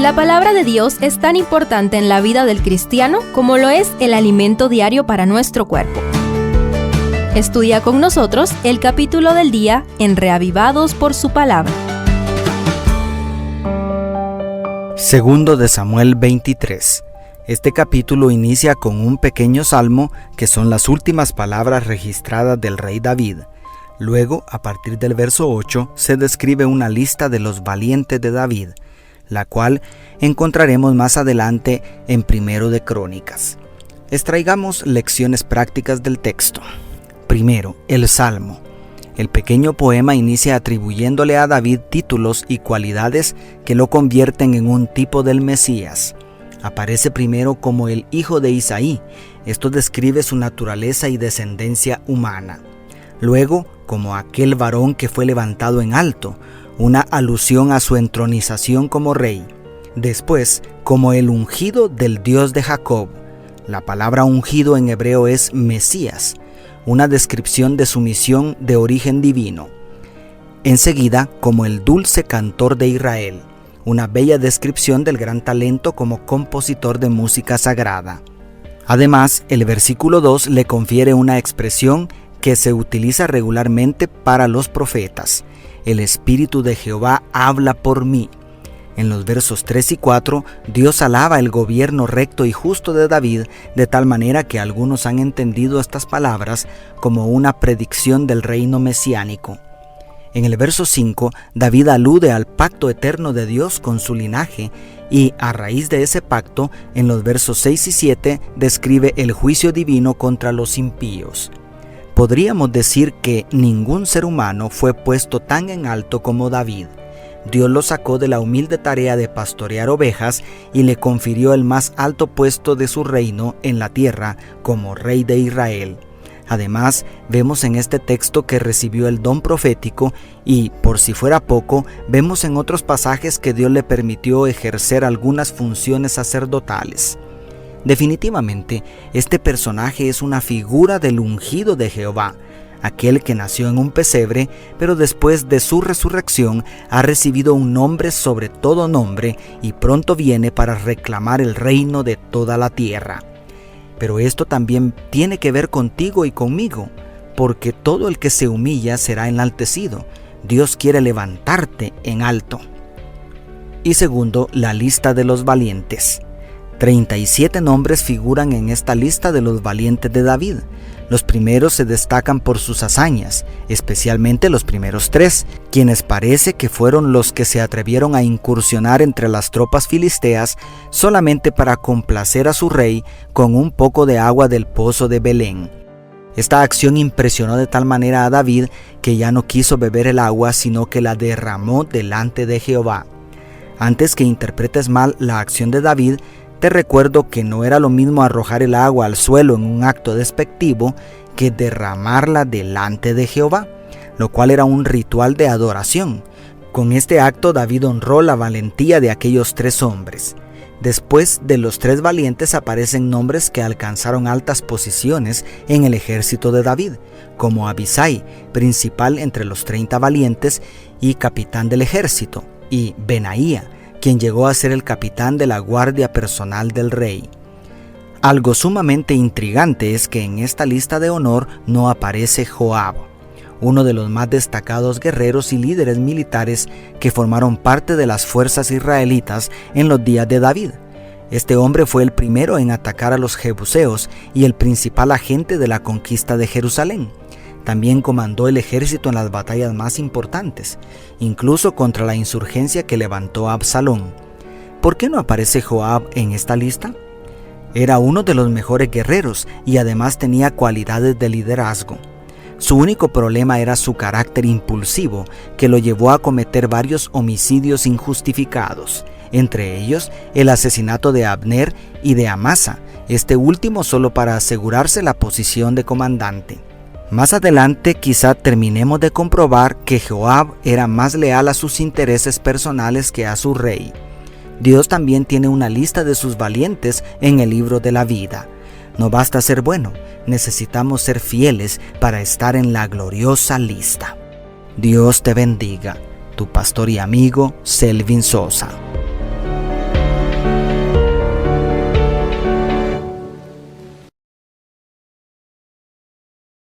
La palabra de Dios es tan importante en la vida del cristiano como lo es el alimento diario para nuestro cuerpo. Estudia con nosotros el capítulo del día en Reavivados por su palabra. Segundo de Samuel 23. Este capítulo inicia con un pequeño salmo que son las últimas palabras registradas del rey David. Luego, a partir del verso 8, se describe una lista de los valientes de David, la cual encontraremos más adelante en Primero de Crónicas. Extraigamos lecciones prácticas del texto. Primero, el Salmo. El pequeño poema inicia atribuyéndole a David títulos y cualidades que lo convierten en un tipo del Mesías. Aparece primero como el hijo de Isaí. Esto describe su naturaleza y descendencia humana. Luego, como aquel varón que fue levantado en alto, una alusión a su entronización como rey. Después, como el ungido del Dios de Jacob. La palabra ungido en hebreo es Mesías, una descripción de su misión de origen divino. Enseguida, como el dulce cantor de Israel, una bella descripción del gran talento como compositor de música sagrada. Además, el versículo 2 le confiere una expresión que se utiliza regularmente para los profetas. El Espíritu de Jehová habla por mí. En los versos 3 y 4, Dios alaba el gobierno recto y justo de David, de tal manera que algunos han entendido estas palabras como una predicción del reino mesiánico. En el verso 5, David alude al pacto eterno de Dios con su linaje y, a raíz de ese pacto, en los versos 6 y 7, describe el juicio divino contra los impíos. Podríamos decir que ningún ser humano fue puesto tan en alto como David. Dios lo sacó de la humilde tarea de pastorear ovejas y le confirió el más alto puesto de su reino en la tierra como rey de Israel. Además, vemos en este texto que recibió el don profético y, por si fuera poco, vemos en otros pasajes que Dios le permitió ejercer algunas funciones sacerdotales. Definitivamente, este personaje es una figura del ungido de Jehová, aquel que nació en un pesebre, pero después de su resurrección ha recibido un nombre sobre todo nombre y pronto viene para reclamar el reino de toda la tierra. Pero esto también tiene que ver contigo y conmigo, porque todo el que se humilla será enaltecido. Dios quiere levantarte en alto. Y segundo, la lista de los valientes. 37 nombres figuran en esta lista de los valientes de David. Los primeros se destacan por sus hazañas, especialmente los primeros 3, quienes parece que fueron los que se atrevieron a incursionar entre las tropas filisteas solamente para complacer a su rey con un poco de agua del pozo de Belén. Esta acción impresionó de tal manera a David que ya no quiso beber el agua, sino que la derramó delante de Jehová. Antes que interpretes mal la acción de David, te recuerdo que no era lo mismo arrojar el agua al suelo en un acto despectivo que derramarla delante de Jehová, lo cual era un ritual de adoración. Con este acto David honró la valentía de aquellos 3 hombres. Después de los 3 valientes aparecen nombres que alcanzaron altas posiciones en el ejército de David, como Abisai, principal entre los 30 valientes y capitán del ejército, y Benaía, quien llegó a ser el capitán de la guardia personal del rey. Algo sumamente intrigante es que en esta lista de honor no aparece Joab, uno de los más destacados guerreros y líderes militares que formaron parte de las fuerzas israelitas en los días de David. Este hombre fue el primero en atacar a los jebuseos y el principal agente de la conquista de Jerusalén. También comandó el ejército en las batallas más importantes, incluso contra la insurgencia que levantó Absalón. ¿Por qué no aparece Joab en esta lista? Era uno de los mejores guerreros y además tenía cualidades de liderazgo. Su único problema era su carácter impulsivo, que lo llevó a cometer varios homicidios injustificados, entre ellos el asesinato de Abner y de Amasa, este último solo para asegurarse la posición de comandante. Más adelante quizá terminemos de comprobar que Joab era más leal a sus intereses personales que a su rey. Dios también tiene una lista de sus valientes en el libro de la vida. No basta ser bueno, necesitamos ser fieles para estar en la gloriosa lista. Dios te bendiga. Tu pastor y amigo, Selvin Sosa.